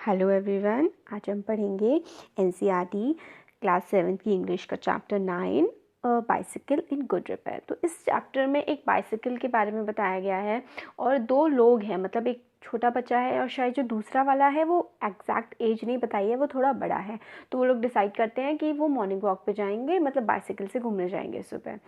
Hello everyone, आज हम पढ़ेंगे एनसीईआरटी क्लास 7 की इंग्लिश का chapter 9 bicycle in good repair. तो इस चैप्टर में एक बाइसिकल के बारे में बताया गया है और दो लोग हैं, मतलब एक छोटा बच्चा है और शायद जो दूसरा वाला है वो एग्जैक्ट एज नहीं बताई है, वो थोड़ा बड़ा है। तो वो लोग डिसाइड करते हैं कि वो मॉर्निंग वॉक पे जाएंगे, मतलब बाइसिकल से घूमने जाएंगे सुबह।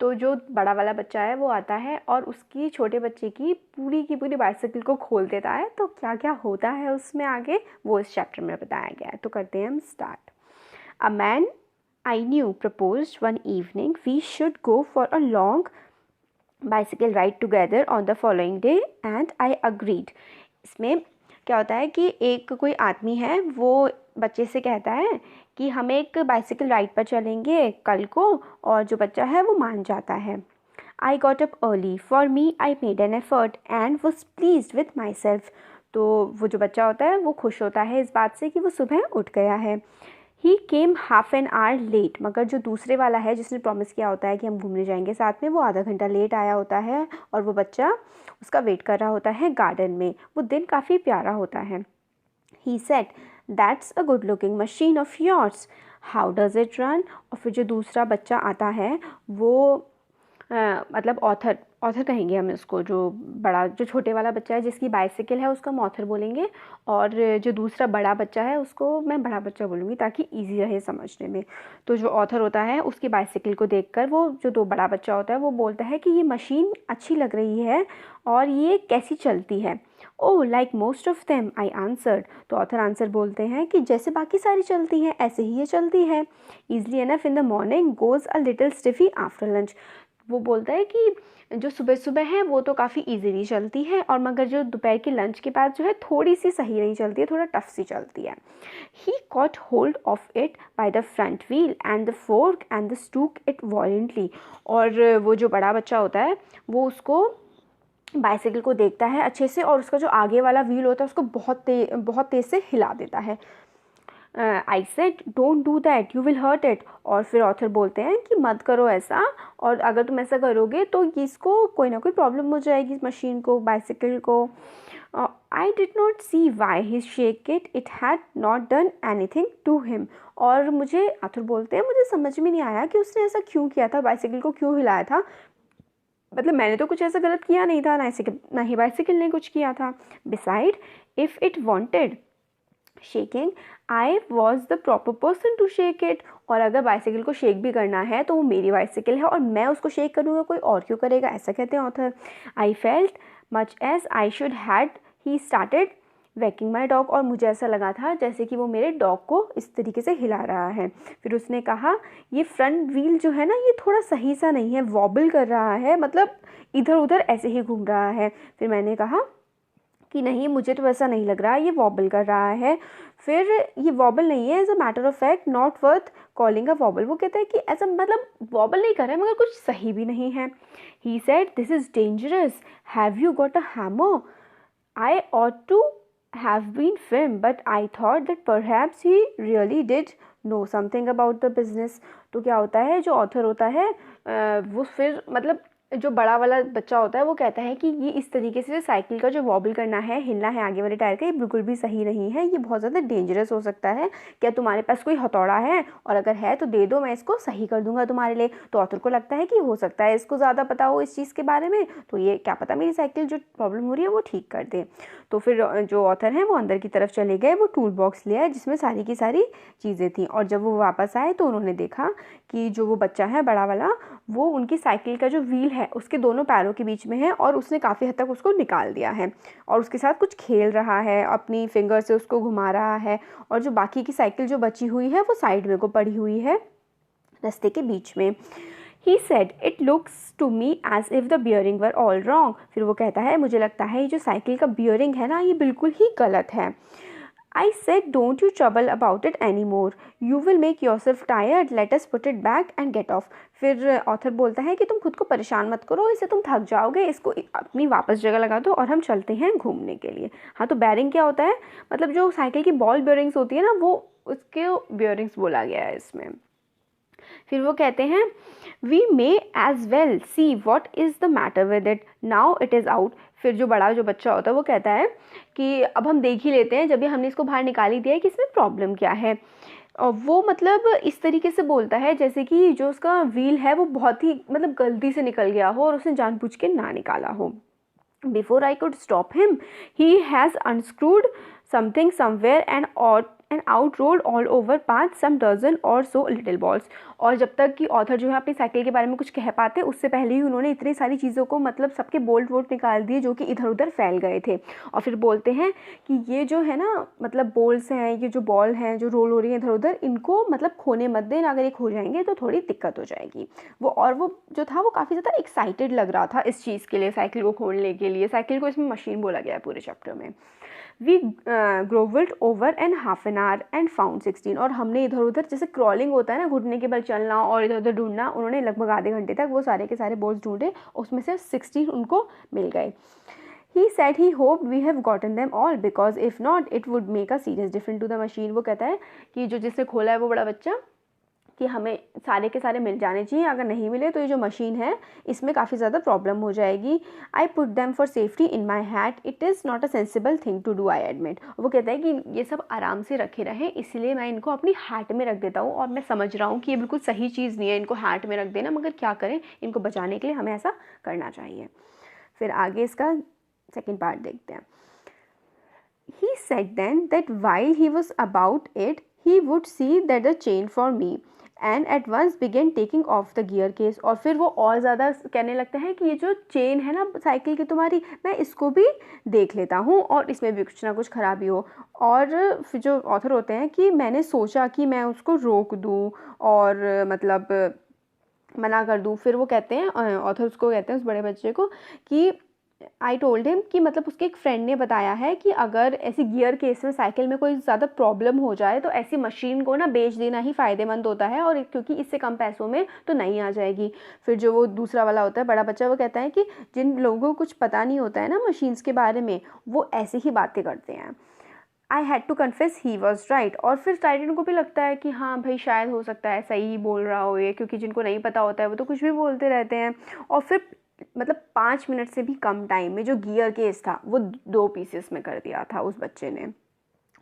तो जो बड़ा वाला बच्चा है वो आता है और उसकी छोटे बच्चे की पूरी बाइसिकल को खोल देता है। तो क्या क्या होता है उसमें आगे वो इस चैप्टर में बताया गया है। तो करते हैं हम start. A man I knew proposed one evening we should go for a long bicycle ride together on the following day and I agreed। इसमें क्या होता है कि एक कोई आदमी है, वो बच्चे से कहता है कि हम एक बाइसिकल राइड पर चलेंगे कल को, और जो बच्चा है वो मान जाता है। I got up early. For me, I made an effort and was pleased with myself। तो वो जो बच्चा होता है वो खुश होता है इस बात से कि वो सुबह उठ गया है। He came half an hour late। मगर जो दूसरे वाला है जिसने प्रॉमिस किया होता है कि हम घूमने जाएंगे साथ में, वो आधा घंटा लेट आया होता है और वो बच्चा उसका वेट कर रहा होता है गार्डन में। वो दिन काफ़ी प्यारा होता है। He said, That's a good looking machine of yours. How does it run? और फिर जो दूसरा बच्चा आता है वो मतलब ऑथर कहेंगे हम इसको, जो छोटे वाला बच्चा है जिसकी बाइसिकल है उसको हम ऑथर बोलेंगे, और जो दूसरा बड़ा बच्चा है उसको मैं बड़ा बच्चा बोलूँगी ताकि इजी रहे समझने में। तो जो ऑथर होता है उसकी बाइसिकल को देखकर वो जो दो बड़ा बच्चा होता है वो बोलता है कि ये मशीन अच्छी लग रही है और ये कैसी चलती है। Oh like most of them, I answered. तो ऑथर आंसर बोलते हैं कि जैसे बाकी सारी चलती हैं ऐसे ही ये चलती है। Easily enough in the morning, goes a little stiffy after lunch. वो बोलता है कि जो सुबह सुबह है वो तो काफ़ी इजीली चलती है, और मगर जो दोपहर के लंच के बाद जो है थोड़ी सी सही नहीं चलती है, थोड़ा टफ सी चलती है। He caught hold of it by the front wheel and the fork and the struck it violently. और वो जो बड़ा बच्चा होता है वो उसको बाइसिकल को देखता है अच्छे से, और उसका जो आगे वाला व्हील होता है उसको बहुत तेज़ से हिला देता है। I said don't do that, you will hurt it. और फिर ऑथर बोलते हैं कि मत करो ऐसा, और अगर तुम ऐसा करोगे तो इसको कोई ना कोई प्रॉब्लम हो जाएगी, इस मशीन को, बाइसिकल को। I did not see why he shake it had not done anything to him. और मुझे, ऑथर बोलते हैं, मुझे समझ में नहीं आया कि उसने ऐसा क्यों किया था, बाइसिकल को क्यों हिलाया था। मतलब मैंने तो कुछ ऐसा गलत किया नहीं था, ना ही बाइसिकल ने कुछ किया था। Beside if it wanted shaking, I was the proper person to shake it. और अगर बाइसिकल को शेक भी करना है तो वो मेरी बाइसिकल है और मैं उसको शेक करूँगा, कोई और क्यों करेगा, ऐसा कहते हैं author. I felt much as I should had he started walking my dog. और मुझे ऐसा लगा था जैसे कि वो मेरे डॉग को इस तरीके से हिला रहा है। फिर उसने कहा ये फ्रंट व्हील जो है ना ये थोड़ा सही सा नहीं है, वॉबल कर रहा है, मतलब इधर उधर ऐसे ही घूम रहा है। फिर मैंने कहा कि नहीं, मुझे तो ऐसा नहीं लग रहा, ये वॉबल कर रहा है। फिर ये वॉबल नहीं है, as a matter of fact not worth calling a wobble. वो कहता है कि ऐसा मतलब वॉबल नहीं कर रहा है मगर कुछ सही भी नहीं है। He said this is dangerous, have you got a hammer? I ought to have been firm but I thought that perhaps he really did know something about the business. तो क्या होता है, जो ऑथर होता है वो फिर मतलब जो बड़ा वाला बच्चा होता है वो कहता है कि ये इस तरीके से साइकिल का जो वॉबल करना है, हिलना है आगे वाले टायर का, ये बिल्कुल भी सही नहीं है, ये बहुत ज़्यादा डेंजरस हो सकता है। क्या तुम्हारे पास कोई हथौड़ा है? और अगर है तो दे दो, मैं इसको सही कर दूंगा तुम्हारे लिए। तो ऑथर को लगता है कि हो सकता है इसको ज़्यादा पता हो इस चीज़ के बारे में, तो ये क्या पता मेरी साइकिल जो प्रॉब्लम हो रही है वो ठीक कर दे। तो फिर जो ऑथर हैं वो अंदर की तरफ चले गए, वो टूल बॉक्स ले आए जिसमें सारी की सारी चीज़ें थी। और जब वो वापस आए तो उन्होंने देखा कि जो वो बच्चा है बड़ा वाला, वो उनकी साइकिल का जो व्हील है उसके दोनों पैरों के बीच में है, और उसने काफ़ी हद तक उसको निकाल दिया है और उसके साथ कुछ खेल रहा है, अपनी फिंगर से उसको घुमा रहा है। और जो बाकी की साइकिल जो बची हुई है वो साइड में को पड़ी हुई है रास्ते के बीच में। He said, It looks to me as if the bearing were all wrong। फिर वो कहता है मुझे लगता है ये जो साइकिल का बियरिंग है ना ये बिल्कुल ही गलत है। I said, Don't you trouble about it anymore. You will make yourself tired. Let us put it back and get off। फिर ऑथर बोलता है कि तुम खुद को परेशान मत करो, इससे तुम थक जाओगे, इसको अपनी वापस जगह लगा दो और हम चलते हैं घूमने के लिए। हाँ, तो बेयरिंग क्या होता है, मतलब जो साइकिल की बॉल बेयरिंग्स होती है ना, वो उसके बेयरिंग्स बोला गया है इसमें। फिर वो कहते हैं we may as well see what is the matter with it, now it is out. फिर जो बच्चा होता है वो कहता है कि अब हम देख ही लेते हैं, जब भी हमने इसको बाहर निकाल ही दिया है कि इसमें प्रॉब्लम क्या है। और वो मतलब इस तरीके से बोलता है जैसे कि जो उसका व्हील है वो बहुत ही मतलब गलती से निकल गया हो और उसने जानबूझ के ना निकाला हो। Before I could stop him, he has unscrewed something somewhere and out rolled all over path some dozen or so little balls। और जब तक कि ऑथर जो है अपनी साइकिल के बारे में कुछ कह पाते, उससे पहले ही उन्होंने इतनी सारी चीज़ों को मतलब सबके बोल्ट वोल्ट निकाल दिए जो कि इधर उधर फैल गए थे। और फिर बोलते हैं कि ये जो है ना मतलब बॉल्स हैं, ये जो बॉल हैं जो रोल हो रही है इधर उधर, इनको मतलब खोने मत देना, अगर ये खो जाएंगे तो थोड़ी दिक्कत हो जाएगी। वो जो था वो काफ़ी ज़्यादा एक्साइटेड लग रहा था इस चीज़ के लिए, साइकिल को खोलने के लिए। साइकिल को इसमें मशीन बोला गया है पूरे चैप्टर में। We grovelled over an half an hour and found 16। और हमने इधर उधर जैसे क्रॉलिंग होता है ना, घुटने के बल चलना और इधर उधर ढूंढना, उन्होंने लगभग आधे घंटे तक वो सारे के सारे बॉल्स ढूंढे, उसमें से 16 उनको मिल गए। He said he hoped we have gotten them all because if not it would make a serious difference to the machine। वो कहता है कि जो जिसने खोला है वो बड़ा बच्चा, कि हमें सारे के सारे मिल जाने चाहिए, अगर नहीं मिले तो ये जो मशीन है इसमें काफ़ी ज़्यादा प्रॉब्लम हो जाएगी। I put them for safety in my hat, it is not a sensible thing to do, I admit. वो कहता है कि ये सब आराम से रखे रहें, इसलिए मैं इनको अपनी हैट में रख देता हूँ, और मैं समझ रहा हूँ कि ये बिल्कुल सही चीज़ नहीं है इनको हैट में रख देना, मगर क्या करें, इनको बचाने के लिए हमें ऐसा करना चाहिए। फिर आगे इसका सेकेंड पार्ट देखते हैं। He said then that while he was about it, he would see that the chain for me and at once began taking off the gear case। और फिर वो और ज़्यादा कहने लगता है कि ये जो चेन है ना साइकिल की तुम्हारी, मैं इसको भी देख लेता हूँ और इसमें भी कुछ ना कुछ खराबी हो। और फिर जो ऑथर होते हैं कि मैंने सोचा कि मैं उसको रोक दूँ और मतलब मना कर दूँ। फिर वो कहते हैं, ऑथर उसको कहते हैं उस बड़े बच्चे को कि आई टोल्ड हिम कि मतलब उसके एक फ्रेंड ने बताया है कि अगर ऐसी गियर केस में साइकिल में कोई ज़्यादा प्रॉब्लम हो जाए तो ऐसी मशीन को ना बेच देना ही फ़ायदेमंद होता है, और क्योंकि इससे कम पैसों में तो नहीं आ जाएगी। फिर जो वो दूसरा वाला होता है बड़ा बच्चा, वो कहता है कि जिन लोगों को कुछ पता नहीं होता है ना मशीन्स के बारे में, वो ऐसी ही बातें करते हैं। I had to confess he was right. और फिर टाइटन को भी लगता है कि हाँ भाई शायद हो सकता है सही ही बोल रहा हो ये, क्योंकि जिनको नहीं पता होता है वो तो कुछ भी बोलते रहते हैं। और फिर मतलब 5 मिनट से भी कम टाइम में जो गियर केस था वो 2 पीसेस में कर दिया था उस बच्चे ने।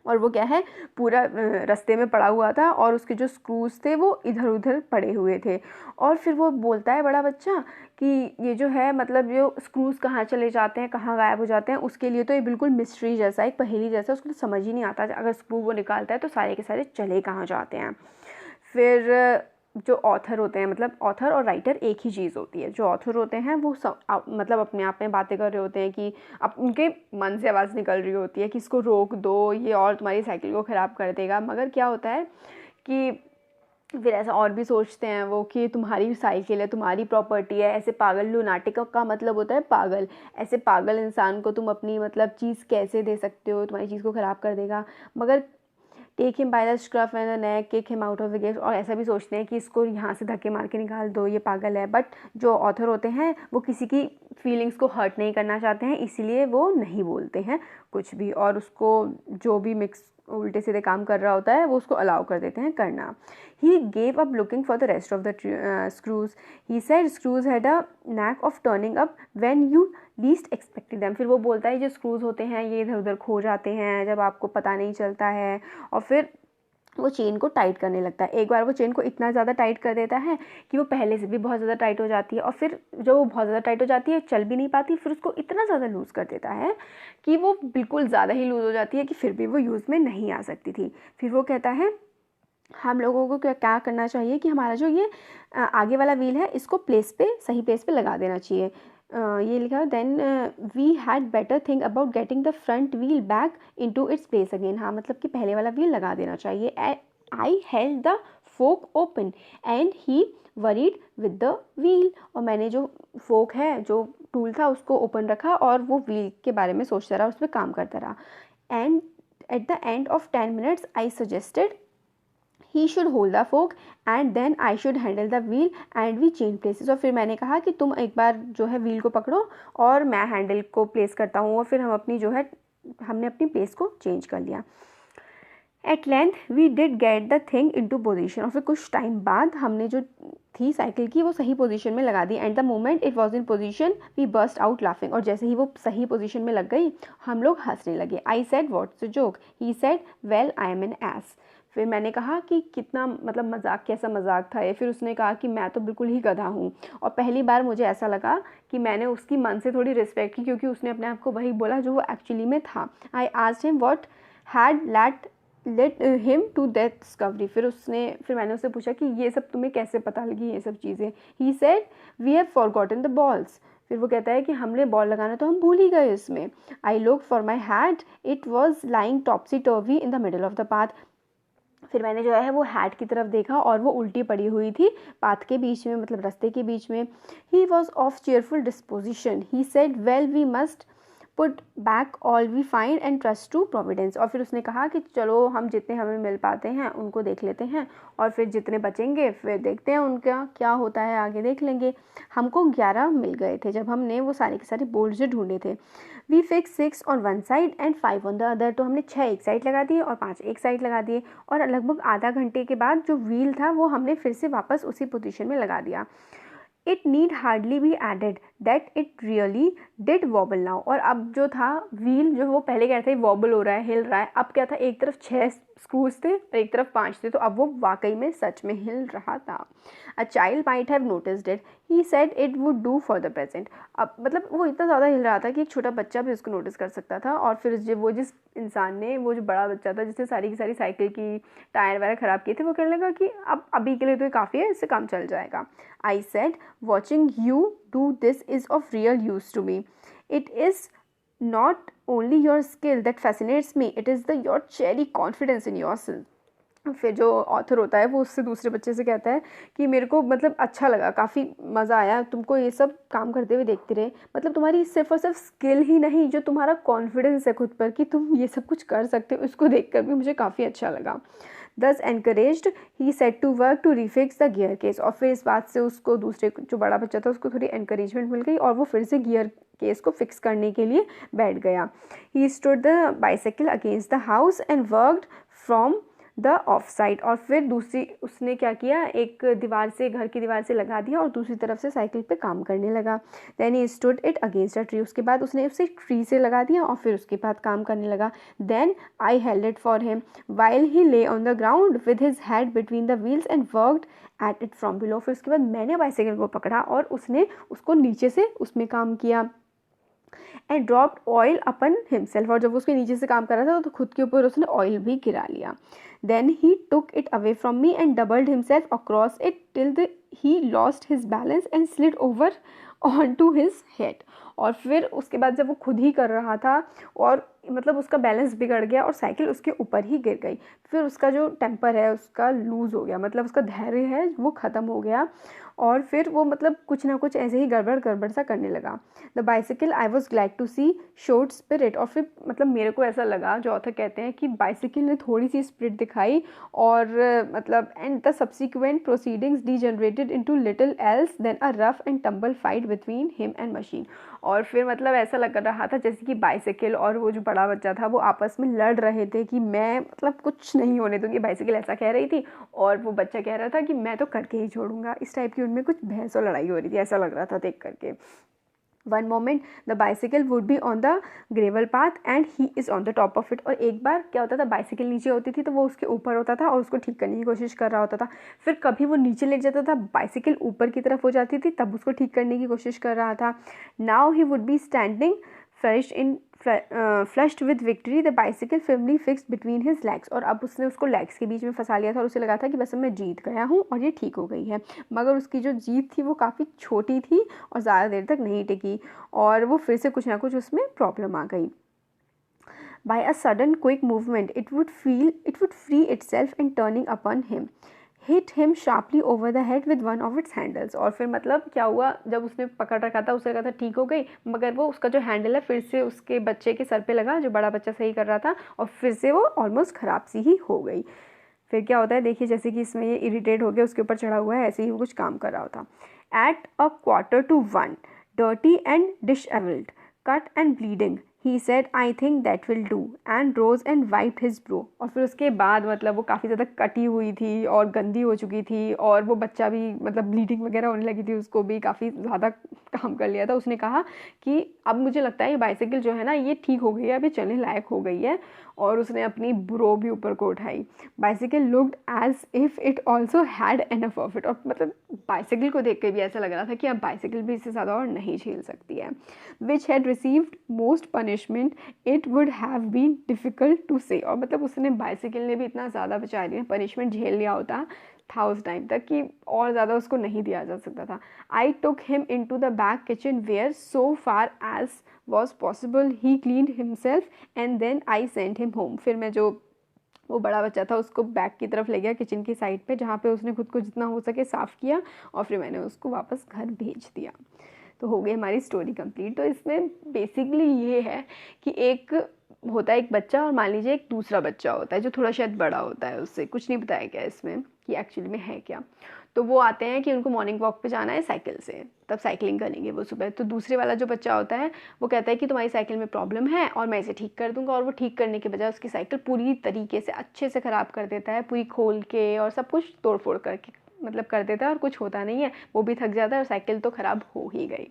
और वो क्या है, पूरा रास्ते में पड़ा हुआ था और उसके जो स्क्रूज थे वो इधर उधर पड़े हुए थे। और फिर वो बोलता है बड़ा बच्चा कि ये जो है मतलब जो स्क्रूज कहाँ चले जाते हैं, कहाँ गायब हो जाते हैं, उसके लिए तो ये बिल्कुल मिस्ट्री जैसा, एक पहेली जैसा, उसको तो समझ ही नहीं आता अगर स्क्रू वो निकालता है तो सारे के सारे चले कहाँ जाते हैं। फिर जो ऑथर होते हैं, मतलब ऑथर और राइटर एक ही चीज़ होती है। जो ऑथर होते हैं वो मतलब अपने आप में बातें कर रहे होते हैं कि अब उनके मन से आवाज़ निकल रही होती है कि इसको रोक दो, ये और तुम्हारी साइकिल को ख़राब कर देगा। मगर क्या होता है कि फिर ऐसा और भी सोचते हैं वो कि तुम्हारी साइकिल है, तुम्हारी प्रॉपर्टी है। ऐसे पागल लुनाटिक का मतलब होता है पागल, ऐसे पागल इंसान को तुम अपनी मतलब चीज़ कैसे दे सकते हो, तुम्हारी चीज़ को ख़राब कर देगा। मगर take him by the scruff and the neck, kick him out of the gate. और ऐसा भी सोचते हैं कि इसको यहाँ से धक्के मार के निकाल दो, ये पागल है। बट जो ऑथर होते हैं वो किसी की फीलिंग्स को हर्ट नहीं करना चाहते हैं, इसीलिए वो नहीं बोलते हैं कुछ भी, और उसको जो भी मिक्स उल्टे सीधे काम कर रहा होता है वो उसको अलाउ कर देते हैं करना। He gave up looking for the rest of the screws. He said screws had a knack of turning up when you least expected them. फिर वो बोलता है जो स्क्रूज होते हैं ये इधर उधर खो जाते हैं जब आपको पता नहीं चलता है। और फिर वो चेन को टाइट करने लगता है। एक बार वो चेन को इतना ज़्यादा टाइट कर देता है कि वो पहले से भी बहुत ज़्यादा टाइट हो जाती है, और फिर जब वो बहुत ज़्यादा टाइट हो जाती है चल भी नहीं पाती, फिर उसको इतना ज़्यादा लूज़ कर देता है कि वो बिल्कुल ज़्यादा ही लूज़ हो जाती है कि फिर भी वो यूज़ में नहीं आ सकती थी। फिर वो कहता है हम लोगों को क्या करना चाहिए कि हमारा जो ये आगे वाला व्हील है इसको सही प्लेस पे लगा देना चाहिए। ये लिखा then we had better think about getting the front wheel back into its place again. हाँ मतलब कि पहले वाला व्हील लगा देना चाहिए। I held the fork open and he worried with the wheel. और मैंने जो फोक है, जो टूल था, उसको ओपन रखा और वो व्हील के बारे में सोचता रहा, उस पर काम करता रहा। And at the end of 10 minutes I suggested he should hold the fork and then I should handle the wheel and we change places. और फिर मैंने कहा कि तुम एक बार जो है व्हील को पकड़ो और मैं हैंडल को प्लेस करता हूँ, और फिर हमने अपनी प्लेस को चेंज कर लिया। At length we did get the thing into position, और फिर कुछ टाइम बाद हमने जो थी साइकिल की वो सही पोजीशन में लगा दी। And the moment it was in position we burst out laughing, और जैसे ही वो सही पोजीशन में लग गई हम लोग हंसने लगे। I said what's the joke, he said well I am an ass. फिर मैंने कहा कि कितना मतलब मजाक, कैसा मजाक था ये। फिर उसने कहा कि मैं तो बिल्कुल ही गधा हूँ। और पहली बार मुझे ऐसा लगा कि मैंने उसकी मन से थोड़ी रिस्पेक्ट की, क्योंकि उसने अपने आप को वही बोला जो वो एक्चुअली में था। I asked him what had led him to that discovery. फिर मैंने उससे पूछा कि ये सब तुम्हें कैसे पता लगी ये सब चीज़ें। He said we have forgotten the balls. फिर वो कहता है कि हमने बॉल लगाना तो हम भूल ही गए इसमें। I look for my hat, it was lying टॉपसी टर्वी in the middle of the path. फिर मैंने जो है वो हैट की तरफ देखा और वो उल्टी पड़ी हुई थी पाथ के बीच में, मतलब रास्ते के बीच में। He was of cheerful disposition. He said well we must put back all we find and trust to providence. और फिर उसने कहा कि चलो हम जितने हमें मिल पाते हैं उनको देख लेते हैं, और फिर जितने बचेंगे फिर देखते हैं उनका क्या होता है, आगे देख लेंगे। हमको 11 मिल गए थे जब हमने वो सारे के सारे बोल्ट जो ढूंढे थे। We fix 6 on one side and 5 on the other. तो हमने 6 एक साइड लगा दिए और 5 एक साइड लगा दिए, और लगभग आधा घंटे के बाद जो व्हील था वो हमने फिर से वापस उसी पोजीशन में लगा दिया। It need hardly be added that it really did wobble now. और अब जो था व्हील, जो वो पहले कह रहे थे वॉबल हो रहा है, हिल रहा है, अब क्या था, एक तरफ 6 स्क्रूज थे और एक तरफ 5 थे, तो अब वो वाकई में सच में हिल रहा था। A child might have noticed it, he said it would do for the present. अब मतलब वो इतना ज़्यादा हिल रहा था कि एक छोटा बच्चा भी उसको नोटिस कर सकता था। और फिर जिस इंसान ने, वो जो बड़ा बच्चा था जिसने सारी की सारी साइकिल की टायर वगैरह ख़राब किए थे, वो कहने लगा कि अब अभी के लिए तो ये काफ़ी है, इससे काम चल जाएगा। I said watching you do this is of real use to me. It is not only your skill that fascinates me, it is your cherry confidence in yourself। फिर जो ऑथर होता है वो उससे दूसरे बच्चे से कहता है कि मेरे को मतलब अच्छा लगा, काफ़ी मज़ा आया तुमको ये सब काम करते हुए देखते रहे। मतलब तुम्हारी सिर्फ और सिर्फ स्किल ही नहीं, जो तुम्हारा कॉन्फिडेंस है खुद पर कि तुम ये सब कुछ कर सकते हो, इसको देखकर भी मुझे काफ़ी अच्छा लगा। Thus encouraged, he set to work to refix the gear case। और फिर इस बात से उसको दूसरे जो बड़ा बच्चा था उसको थोड़ी encouragement मिल गई और वो फिर से गियर केस को फिक्स करने के लिए बैठ गया। He stood the bicycle against the house and worked from the of side. और फिर दूसरी उसने क्या किया, एक दीवार से, घर की दीवार से लगा दिया और दूसरी तरफ से साइकिल पे काम करने लगा। Then he stood it against a tree. उसके बाद उसने उसे ट्री से लगा दिया और फिर उसके बाद काम करने लगा। Then I held it for him while he lay on the ground with his head between the wheels and worked at it from below. फिर उसके बाद मैंने बाइसाइकिल को पकड़ा और उसने उसको नीचे से उसमें काम किया। And dropped oil upon himself. और जब वो उसके नीचे से काम कर रहा था तो खुद के ऊपर उसने ऑयल भी गिरा लिया। Then he took it away from me and doubled himself across it till he lost his balance and slid over on to his head. और फिर उसके बाद जब वो खुद ही कर रहा था और मतलब उसका बैलेंस बिगड़ गया और साइकिल उसके ऊपर ही गिर गई। फिर उसका जो टेम्पर है उसका लूज़ हो गया, मतलब उसका धैर्य है वो ख़त्म हो गया और फिर वो मतलब कुछ ना कुछ ऐसे ही गड़बड़ सा करने लगा। The bicycle I was glad to see showed spirit. और फिर मतलब मेरे को ऐसा लगा, जो ऑथर कहते हैं कि बाइसिकल ने थोड़ी सी स्पिरिट दिखाई और मतलब and the subsequent proceedings degenerated into little else than a rough and tumble fight between him and machine. और फिर मतलब ऐसा लग रहा था जैसे कि बाइसिकल और वो जो बड़ा बच्चा था वो आपस में लड़ रहे थे कि मैं मतलब कुछ नहीं होने दूंगी। बाइसिकल ऐसा कह रही थी और वो बच्चा कह रहा था कि मैं तो करके ही छोड़ूंगा। इस टाइप की उनमें कुछ बहस और लड़ाई हो रही थी, ऐसा लग रहा था देख करके। One moment the bicycle would be on the gravel path and he is on the top of it. और एक बार क्या होता था, बाइसिकल नीचे होती थी तो वो उसके ऊपर होता था और उसको ठीक करने की कोशिश कर रहा होता था। फिर कभी वो नीचे लेट जाता था, बाइसिकल ऊपर की तरफ हो जाती थी, तब उसको ठीक करने की कोशिश कर रहा था। Now he would be standing flushed with victory, the bicycle firmly fixed between his legs. और अब उसने उसको लेग्स के बीच में फंसा लिया था और उसे लगा था कि बस मैं जीत गया हूँ और ये ठीक हो गई है। मगर उसकी जो जीत थी वो काफ़ी छोटी थी और ज़्यादा देर तक नहीं टिकी और वो फिर से कुछ ना कुछ उसमें प्रॉब्लम आ गई। By a sudden quick movement, it would free itself and turning upon him, hit him sharply over the head with one of its handles। और फिर मतलब क्या हुआ, जब उसने पकड़ रखा था उसे लगा था ठीक हो गई, मगर वो उसका जो हैंडल है फिर से उसके बच्चे के सर पे लगा, जो बड़ा बच्चा सही कर रहा था, और फिर से वो ऑलमोस्ट ख़राब सी ही हो गई। फिर क्या होता है देखिए, जैसे कि इसमें ये इरिटेट हो गया, उसके ऊपर चढ़ा हुआ है, ऐसे ही वो कुछ काम कर रहा होता। At 1:15, dirty and disheveled, cut and bleeding, he said I think that will do and rose and wiped his brow. और फिर उसके बाद मतलब वो काफ़ी ज़्यादा कटी हुई थी और गंदी हो चुकी थी, और वो बच्चा भी मतलब ब्लीडिंग वगैरह होने लगी थी, उसको भी काफ़ी ज़्यादा काम कर लिया था। उसने कहा कि अब मुझे लगता है ये बाइसाइकिल जो है ना ये ठीक हो गई है, अभी चलने लायक हो गई है। और उसने अपनी ब्रो भी ऊपर को उठाई। Bicycle looked as if it also had enough of it. और मतलब बाइसाइकिल को देख के भी ऐसा लग रहा था कि अब बाइसाइकिल भी इससे ज़्यादा और नहीं झेल सकती है। Which had received most punishment it would have been difficult to say. और मतलब उसने बाइसाइकिल ने भी इतना ज़्यादा बेचारी ने पनिशमेंट झेल लिया होता था उस टाइम तक कि और ज़्यादा उसको नहीं दिया जा सकता था। I took him into the back kitchen where so far as was possible he cleaned himself and then I sent him home. फिर मैं जो वो बड़ा बच्चा था उसको बैक की तरफ ले गया किचन की साइड पे, जहाँ पे उसने खुद को जितना हो सके साफ़ किया, और फिर मैंने उसको वापस घर भेज दिया। तो हो गई हमारी स्टोरी कंप्लीट। तो इसमें बेसिकली ये है कि एक होता है एक बच्चा, और मान लीजिए एक दूसरा बच्चा होता है जो थोड़ा शायद बड़ा होता है, उससे कुछ नहीं बताया गया इसमें कि एक्चुअली में है क्या। तो वो आते हैं कि उनको मॉर्निंग वॉक पे जाना है साइकिल से, तब साइकिलिंग करेंगे वो सुबह। तो दूसरे वाला जो बच्चा होता है वो कहता है कि तुम्हारी साइकिल में प्रॉब्लम है और मैं इसे ठीक कर दूंगा, और वो ठीक करने के बजाय उसकी साइकिल पूरी तरीके से अच्छे से ख़राब कर देता है, पूरी खोल के और सब कुछ तोड़ फोड़ करके मतलब कर देता है, और कुछ होता नहीं है, वो भी थक जाता है और साइकिल तो ख़राब हो ही गई।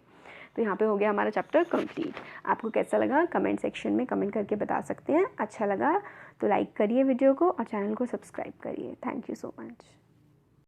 तो यहाँ पे हो गया हमारा चैप्टर कंप्लीट। आपको कैसा लगा कमेंट सेक्शन में कमेंट करके बता सकते हैं। अच्छा लगा तो लाइक करिए वीडियो को और चैनल को सब्सक्राइब करिए। Thank you so much.